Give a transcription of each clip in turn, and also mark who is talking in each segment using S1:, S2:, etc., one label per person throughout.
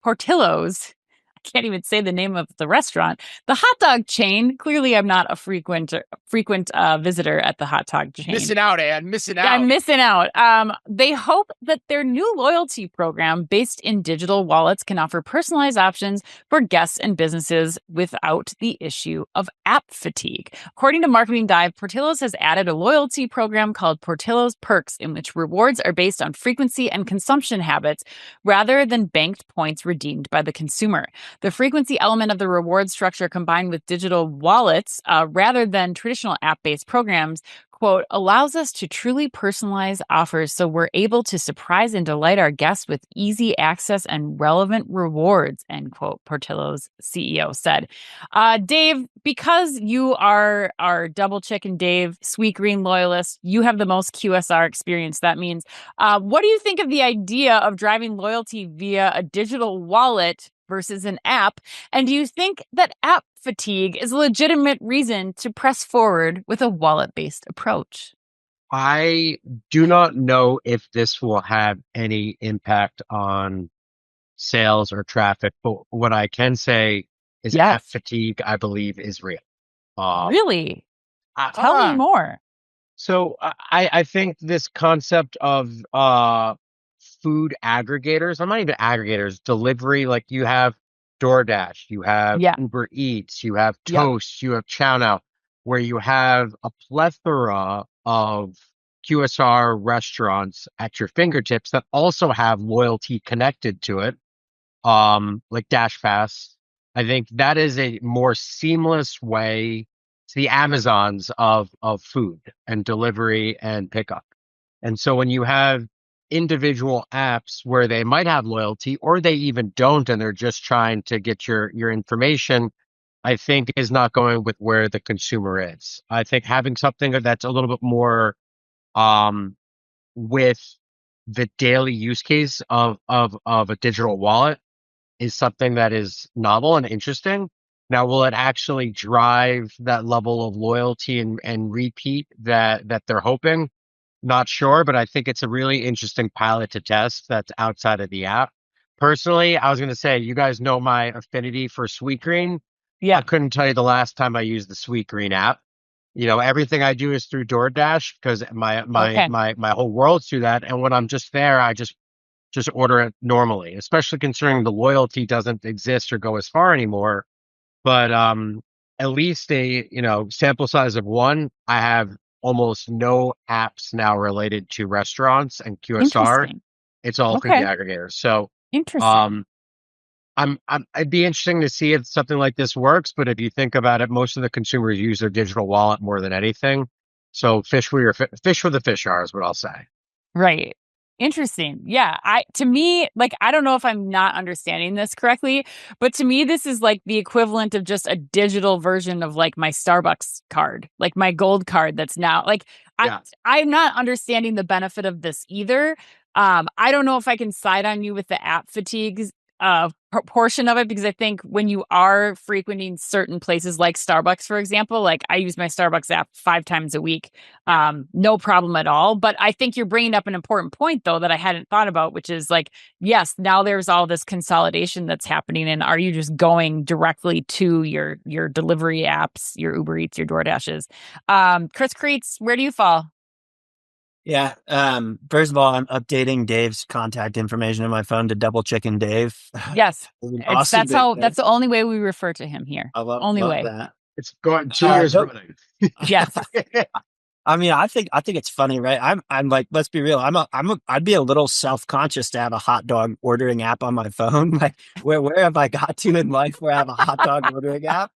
S1: Portillo's. I can't even say the name of the restaurant. The hot dog chain. Clearly, I'm not a frequent visitor at the hot dog chain.
S2: Missing out, Ann. Missing out.
S1: I'm missing out. They hope that their new loyalty program based in digital wallets can offer personalized options for guests and businesses without the issue of app fatigue. According to Marketing Dive, Portillo's has added a loyalty program called Portillo's Perks, in which rewards are based on frequency and consumption habits rather than banked points redeemed by the consumer. The frequency element of the reward structure combined with digital wallets rather than traditional app-based programs, quote, allows us to truly personalize offers so we're able to surprise and delight our guests with easy access and relevant rewards, end quote, Portillo's CEO said. Dave, because you are our Double Chicken Dave Sweetgreen loyalist, you have the most QSR experience. That means, what do you think of the idea of driving loyalty via a digital wallet versus an app? And do you think that app fatigue is a legitimate reason to press forward with a wallet-based approach?
S3: I do not know if this will have any impact on sales or traffic, but what I can say is app fatigue, I believe, is real.
S1: Really? Tell me more.
S3: So I think this concept of food aggregators, I'm not even aggregators, delivery, like you have DoorDash, you have Uber Eats, you have Toast, you have Chow Now, where you have a plethora of QSR restaurants at your fingertips that also have loyalty connected to it, like Dash Fast. I think that is a more seamless way to the Amazons of food and delivery and pickup. And so when you have individual apps where they might have loyalty or they even don't, and they're just trying to get your information, I think is not going with where the consumer is. I think having something that's a little bit more with the daily use case of a digital wallet is something that is novel and interesting. Now, will it actually drive that level of loyalty and repeat that they're hoping? Not sure, but I think it's a really interesting pilot to test that's outside of the app. Personally, I was going to say, you guys know my affinity for Sweetgreen.
S1: Yeah.
S3: I couldn't tell you the last time I used the Sweetgreen app. You know, everything I do is through DoorDash because my whole world's through that. And when I'm just there, I just order it normally, especially considering the loyalty doesn't exist or go as far anymore. But at least a sample size of one, I have almost no apps now related to restaurants and QSR. It's all through the aggregators. So
S1: interesting.
S3: It'd be interesting to see if something like this works. But if you think about it, most of the consumers use their digital wallet more than anything. So fish where the fish are is what I'll say.
S1: Right. Interesting. Yeah. To me, like, I don't know if I'm not understanding this correctly, but to me, this is like the equivalent of just a digital version of like my Starbucks card, like my gold card that's now like, I'm not understanding the benefit of this either. I don't know if I can side on you with the app fatigue portion of it, because I think when you are frequenting certain places like Starbucks, for example, like I use my Starbucks app 5 times a week, no problem at all. But I think you're bringing up an important point, though, that I hadn't thought about, which is like, yes, now there's all this consolidation that's happening. And are you just going directly to your delivery apps, your Uber Eats, your DoorDashes? Chris Creets, where do you fall?
S4: Yeah. First of all, I'm updating Dave's contact information in my phone to Double Chicken Dave.
S1: Yes.
S4: Awesome.
S1: That's the only way we refer to him here.
S4: I love
S1: way.
S4: That.
S3: It's going 2 years running.
S1: Yes.
S4: I mean, I think it's funny, right? I'm like, let's be real. I'd be a little self-conscious to have a hot dog ordering app on my phone. Like, where have I got to in life where I have a hot dog ordering app?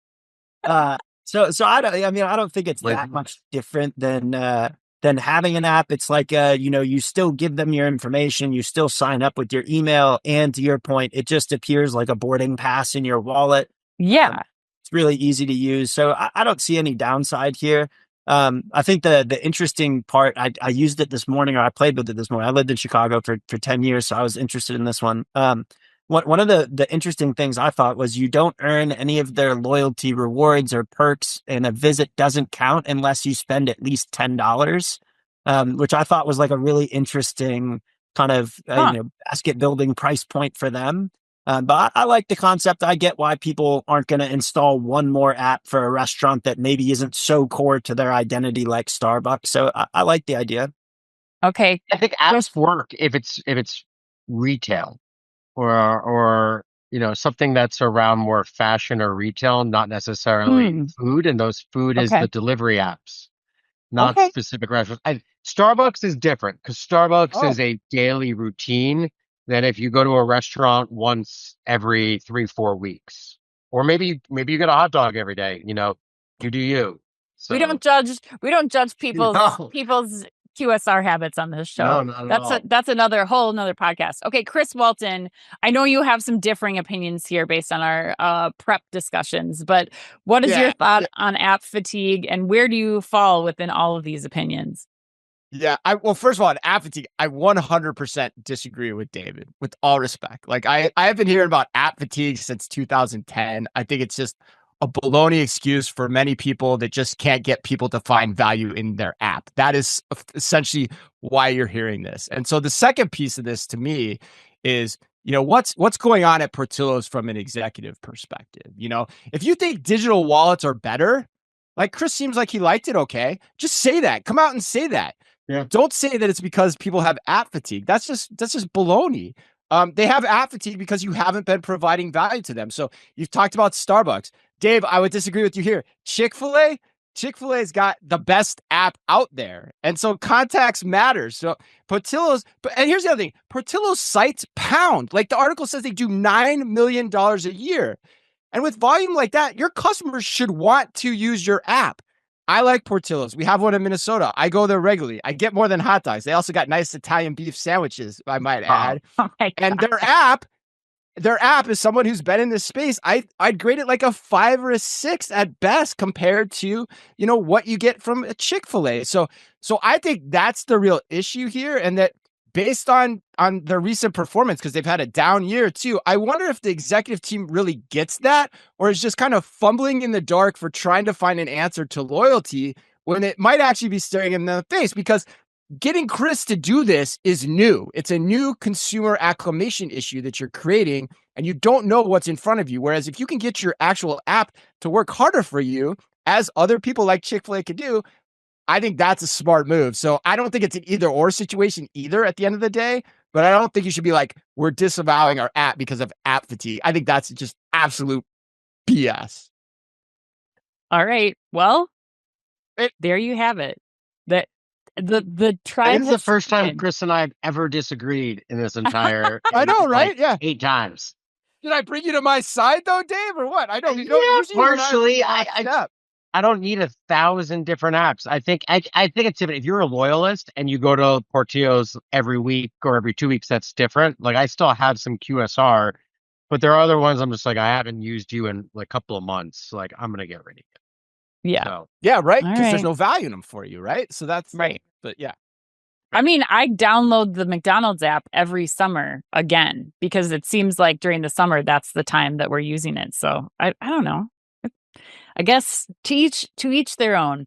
S4: So I don't think it's that much different than having an app. It's like, you still give them your information, you still sign up with your email, and to your point, it just appears like a boarding pass in your wallet.
S1: Yeah.
S4: It's really easy to use. So I don't see any downside here. I think the interesting part, I used it this morning, or I played with it this morning. I lived in Chicago for 10 years, so I was interested in this one. One of the interesting things I thought was you don't earn any of their loyalty rewards or perks, and a visit doesn't count unless you spend at least $10, which I thought was like a really interesting kind of basket building price point for them. But I like the concept. I get why people aren't going to install one more app for a restaurant that maybe isn't so core to their identity like Starbucks. So I like the idea.
S1: Okay.
S3: I think apps work if it's retail or something that's around more fashion or retail, not necessarily food. And those food is the delivery apps, not specific restaurants. Starbucks is different because Starbucks is a daily routine than if you go to a restaurant once every 3-4 weeks, or maybe you get a hot dog every day. You do you. So
S1: We don't judge people's
S3: No.
S1: people's QSR habits on this show.
S3: No, not at all.
S1: That's another podcast. Okay, Chris Walton, I know you have some differing opinions here based on our prep discussions, but what is your thought on app fatigue, and where do you fall within all of these opinions?
S2: Yeah, well, first of all, on app fatigue, I 100% disagree with David, with all respect. Like, I've been hearing about app fatigue since 2010. I think it's just a baloney excuse for many people that just can't get people to find value in their app. That is essentially why you're hearing this. And so the second piece of this to me is, what's going on at Portillo's from an executive perspective. If you think digital wallets are better, like Chris seems like he liked it, okay, just say that. Come out and say that.
S3: Yeah.
S2: Don't say that it's because people have app fatigue. That's just baloney. They have app fatigue because you haven't been providing value to them. So you've talked about Starbucks. Dave, I would disagree with you here. Chick-fil-A's got the best app out there. And so contacts matters. So Portillo's, and here's the other thing. Portillo's sites pound. Like the article says they do $9 million a year. And with volume like that, your customers should want to use your app. I like Portillo's. We have one in Minnesota. I go there regularly. I get more than hot dogs. They also got nice Italian beef sandwiches, I might add. And their app, as someone who's been in this space, I'd grade it like a 5 or a 6 at best compared to, what you get from a Chick-fil-A. So I think that's the real issue here. And that based on their recent performance, because they've had a down year too, I wonder if the executive team really gets that, or is just kind of fumbling in the dark for trying to find an answer to loyalty when it might actually be staring him in the face. Because getting Chris to do this is new. It's a new consumer acclimation issue that you're creating, and you don't know what's in front of you. Whereas if you can get your actual app to work harder for you, as other people like Chick-fil-A could do, I think that's a smart move. So I don't think it's an either or situation either at the end of the day, but I don't think you should be like, we're disavowing our app because of app fatigue. I think that's just absolute BS.
S1: All right. Well, there you have it. The try.
S3: It's the first time Chris and I have ever disagreed in this entire.
S2: I know, right?
S3: Yeah, 8 times.
S2: Did I bring you to my side though, Dave, or what? I don't.
S3: Partially. I don't need 1,000 different apps. I think it's different. If you're a loyalist and you go to Portillo's every week or every 2 weeks, that's different. Like I still have some QSR, but there are other ones I'm just like, I haven't used you in like a couple of months. Like I'm going to get rid of it.
S1: Yeah.
S3: So,
S2: yeah, right. Because there's no value in them for you, right? So that's
S1: right.
S2: But yeah.
S1: I mean, I download the McDonald's app every summer again, because it seems like during the summer, that's the time that we're using it. So I don't know. I guess to each their own.